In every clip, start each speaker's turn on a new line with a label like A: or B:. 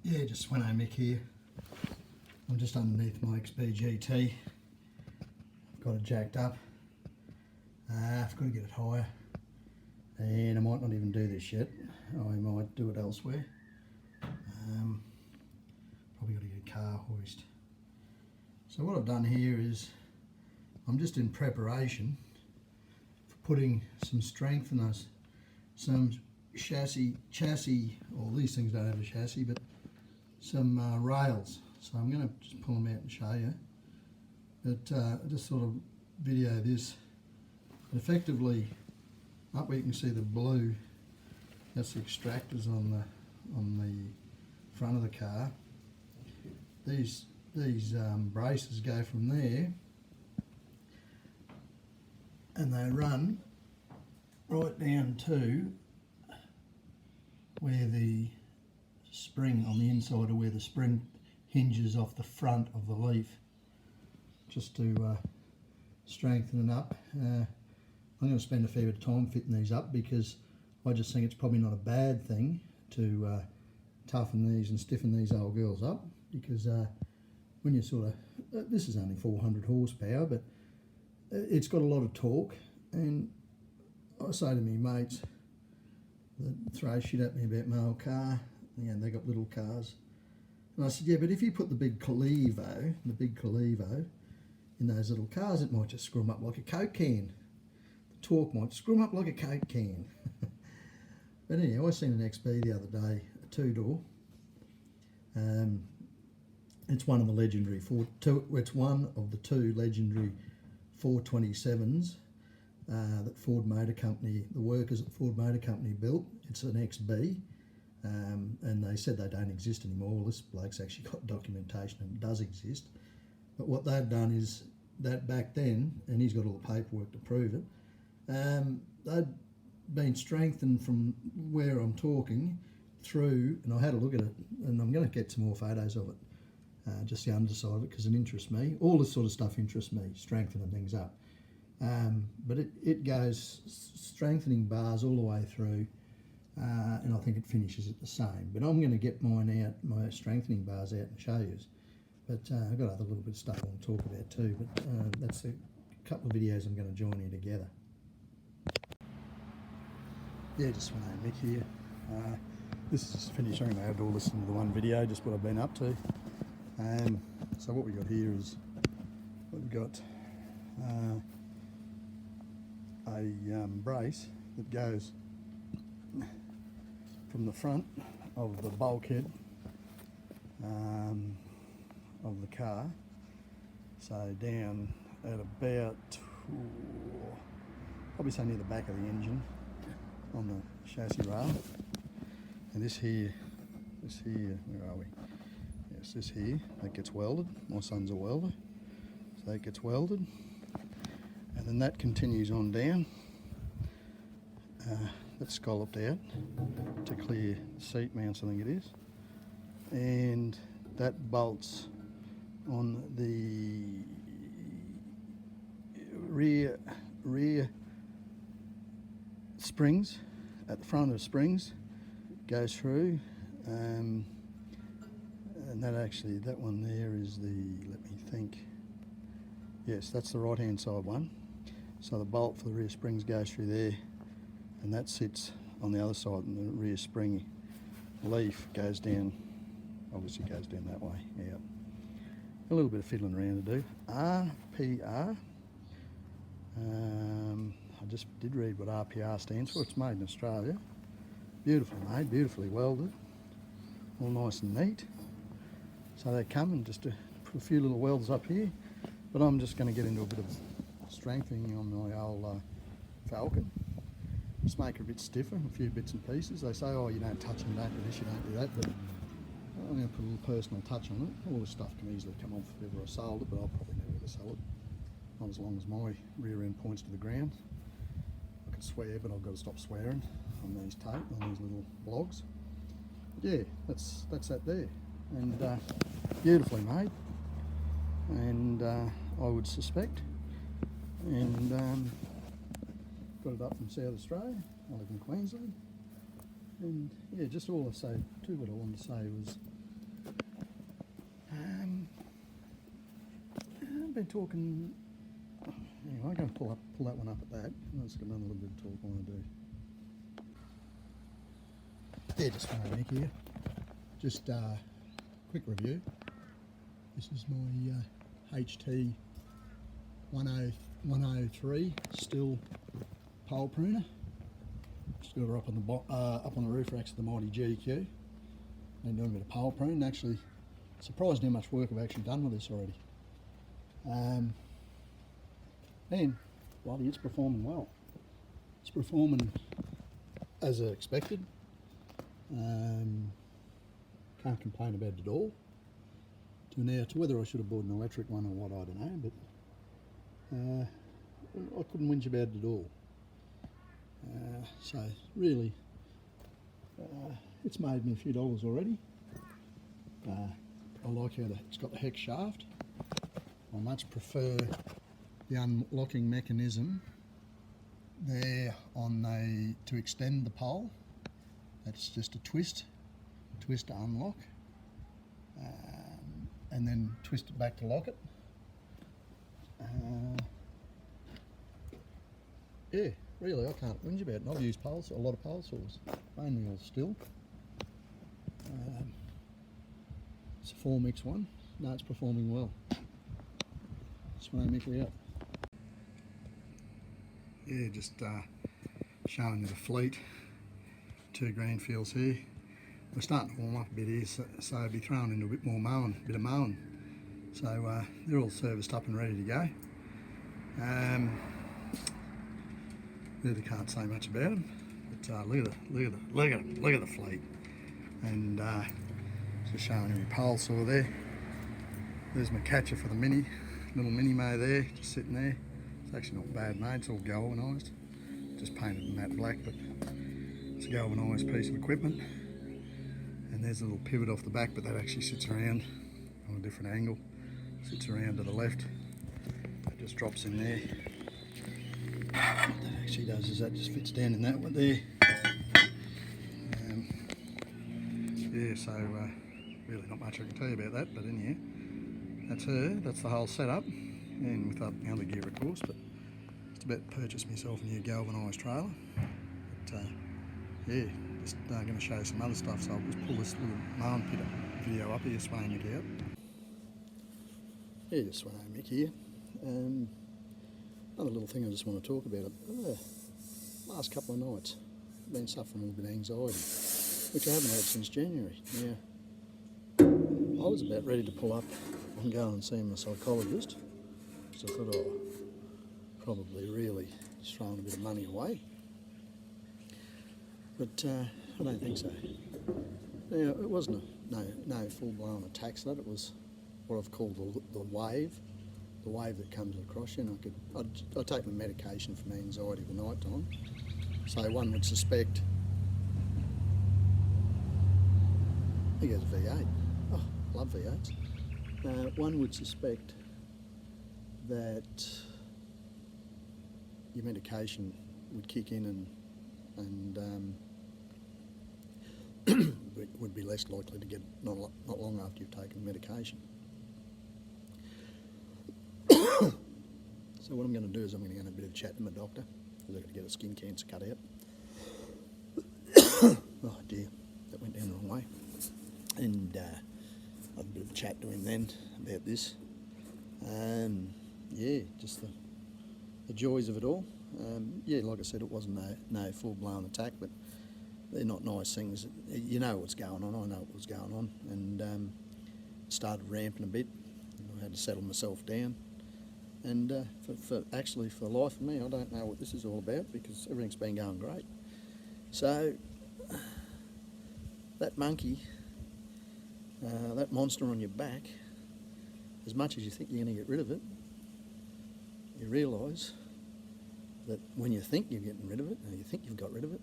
A: Yeah, just Sweno Mick here. I'm just underneath my XB GT. I've got it jacked up. I've got to get it higher. And I might not even do this yet. I might do it elsewhere. Probably got to get a car hoist. So what I've done here is I'm just in preparation for putting some strengtheners, some chassis, or these things don't have a chassis, but some rails. So I'm going to just pull them out and show you. But I just sort of video this. But effectively, up where you can see the blue, that's the extractors on the front of the car. These braces go from there, and they run right down to where the spring on the inside, or where the spring hinges off the front of the leaf, just to strengthen it up. I'm going to spend a fair bit of time fitting these up, because I just think it's probably not a bad thing to toughen these and stiffen these old girls up, because when you sort of, this is only 400 horsepower, but it's got a lot of torque. And I say to me mates that throw shit at me about my old car, you know, they got little cars, and I said, yeah, but if you put the big Calivo in those little cars, it might just screw them up like a Coke can. The torque might screw them up like a Coke can. But anyway, I seen an XB the other day, a two-door. It's one of the legendary it's one of the two legendary 427s that Ford Motor Company, the workers at Ford Motor Company built. It's an XB, and they said they don't exist anymore. Well, this bloke's actually got documentation and it does exist. But what they've done is that back then, and he's got all the paperwork to prove it, they'd been strengthened from where I'm talking through, and I had a look at it, and I'm going to get some more photos of it, just the underside of it, because it interests me. All this sort of stuff interests me, strengthening things up. But it goes strengthening bars all the way through, and I think it finishes it the same. But I'm going to get mine out, my strengthening bars out, and show you. But I've got other little bit of stuff I want to talk about too, but that's a couple of videos I'm going to join here together. Yeah, just Sweno Mick here. This is just finished. I'm going to add all this into the one video, just what I've been up to. So what we got here is, we've got a brace that goes from the front of the bulkhead of the car, so down at about, probably say near the back of the engine on the chassis rail. And this here, where are we? Yes, this here, that gets welded. My son's a welder, so that gets welded. And then that continues on down. That's scalloped out to clear seat mounts, I think it is. And that bolts on the rear springs, at the front of the springs, goes through, and that one there is the, let me think, yes, that's the right hand side one. So the bolt for the rear springs goes through there, and that sits on the other side, and the rear spring leaf goes down, obviously goes down that way, yeah. A little bit of fiddling around to do. RPR, I just did read what RPR stands for. It's made in Australia. Beautifully made, beautifully welded, all nice and neat. So they come and just put a few little welds up here, but I'm just going to get into a bit of strengthening on my old Falcon. Just make it a bit stiffer, a few bits and pieces. They say, oh, you don't touch them, you don't do this, you don't do that, but I'm going to put a little personal touch on it. All this stuff can easily come off if ever I sold it, but I'll probably never ever sell it. Not as long as my rear end points to the ground. I could swear, but I've got to stop swearing on these little blogs. But yeah, that's that there. And beautifully made. And I would suspect. And got it up from South Australia. I live in Queensland. And yeah, just all I say, what I wanted to say was, been talking. Anyway, I'm going to pull that one up at that. Let's get another little bit of talk I want to do. Yeah, just my Mick here. Just quick review. This is my HT 103 Stihl pole pruner. Just got her up on the roof racks of the mighty GQ. Been doing a bit of pole pruning. Actually, surprised how much work I've actually done with this already. And bloody, it's performing well. It's performing as I expected. Can't complain about it at all. To whether I should have bought an electric one or what, I don't know, but I couldn't whinge about it at all. So really, it's made me a few dollars already. I like how it's got the hex shaft. I much prefer the unlocking mechanism there to extend the pole. That's just a twist to unlock, and then twist it back to lock it. Yeah, really, I can't whinge about it. And I've used a lot of pole saws, mainly all Stihl. It's a 4-mix one. No, it's performing well. Just want to mix it up. Yeah, just showing you the fleet. 2 greenfields here. We're starting to warm up a bit here, so I'll be throwing into a bit more mowing, bit of mowing. So they're all serviced up and ready to go. Really can't say much about them, but look at the fleet. And just showing you my pole saw there. There's my catcher for the little mini mow there, just sitting there. It's actually not bad made, it's all galvanised. Just painted in matte black, but it's a galvanised piece of equipment. And there's a little pivot off the back, but that actually sits around on a different angle. Sits around to the left. That just drops in there. What that actually does is that just fits down in that one there. Yeah, so really not much I can tell you about that, but anyhow, that's her. That's the whole setup, and with the other gear, of course. But just about to purchase myself a new galvanised trailer. But yeah, just going to show you some other stuff. So I'll just pull this little mowing pit video up here, swaying it out. Yeah, just swaying Mick here. Another little thing I just want to talk about. Last couple of nights, I've been suffering a little bit of anxiety, which I haven't had since January. Now, I was about ready to pull up and go and see my psychologist, so I thought, oh, probably really just throwing a bit of money away. But I don't think so. Now, it wasn't no full-blown attack so that. It was what I've called the wave that comes across you. And I'd take my medication for my anxiety at the night time. So one would suspect, I think it's a V8. Oh, love V8s. One would suspect that your medication would kick in and would be less likely to get not long after you've taken the medication. So what I'm going to do is I'm going to have a bit of a chat to my doctor, because I've got to get a skin cancer cut out. Oh dear, that went down the wrong way. And I'll have a bit of a chat to him then about this. Yeah, just the joys of it all. Yeah, like I said, it wasn't no full-blown attack, but they're not nice things. You know what's going on, I know what was going on, and it started ramping a bit. I had to settle myself down. And for the life of me, I don't know what this is all about, because everything's been going great. So, that monkey, that monster on your back, as much as you think you're going to get rid of it, you realise that when you think you're getting rid of it, or you think you've got rid of it,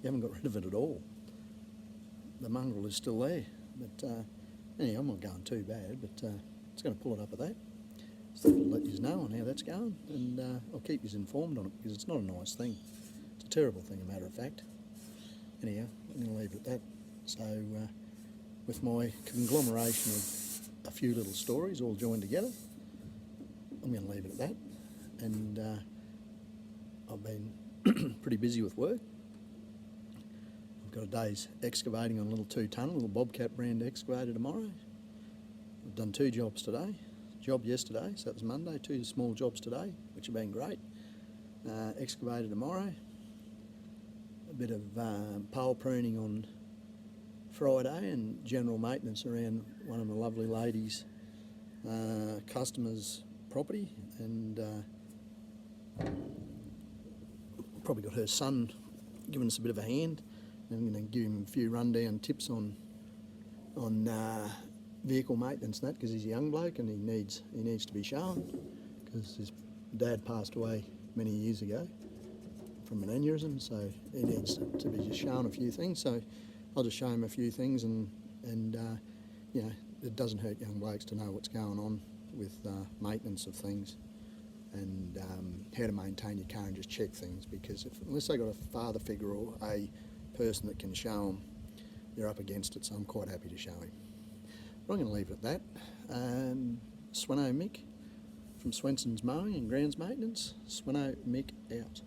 A: you haven't got rid of it at all. The mongrel is still there. But anyway, I'm not going too bad, but it's going to pull it up at that. So I'll let you know on how that's going, and I'll keep you informed on it, because it's not a nice thing. It's a terrible thing, a matter of fact. Anyhow, I'm going to leave it at that. So, with my conglomeration of a few little stories all joined together, I'm going to leave it at that. And I've been pretty busy with work. I've got a day's excavating on a little 2-tonne, a little Bobcat brand excavator tomorrow. I've done 2 jobs today. Job yesterday, so that was Monday. 2 small jobs today, which have been great. Excavator tomorrow. A bit of pole pruning on Friday and general maintenance around one of the lovely ladies' customers' property, and probably got her son giving us a bit of a hand. I'm going to give him a few rundown tips on vehicle maintenance and that, because he's a young bloke and he needs to be shown, because his dad passed away many years ago from an aneurysm, so he needs to be just shown a few things. So I'll just show him a few things, and you know, it doesn't hurt young blokes to know what's going on with maintenance of things, and how to maintain your car and just check things, because unless they got a father figure or a person that can show them, they're up against it. So I'm quite happy to show him. But I'm going to leave it at that. Sweno Mick from Swenson's Mowing and Grounds Maintenance. Sweno Mick out.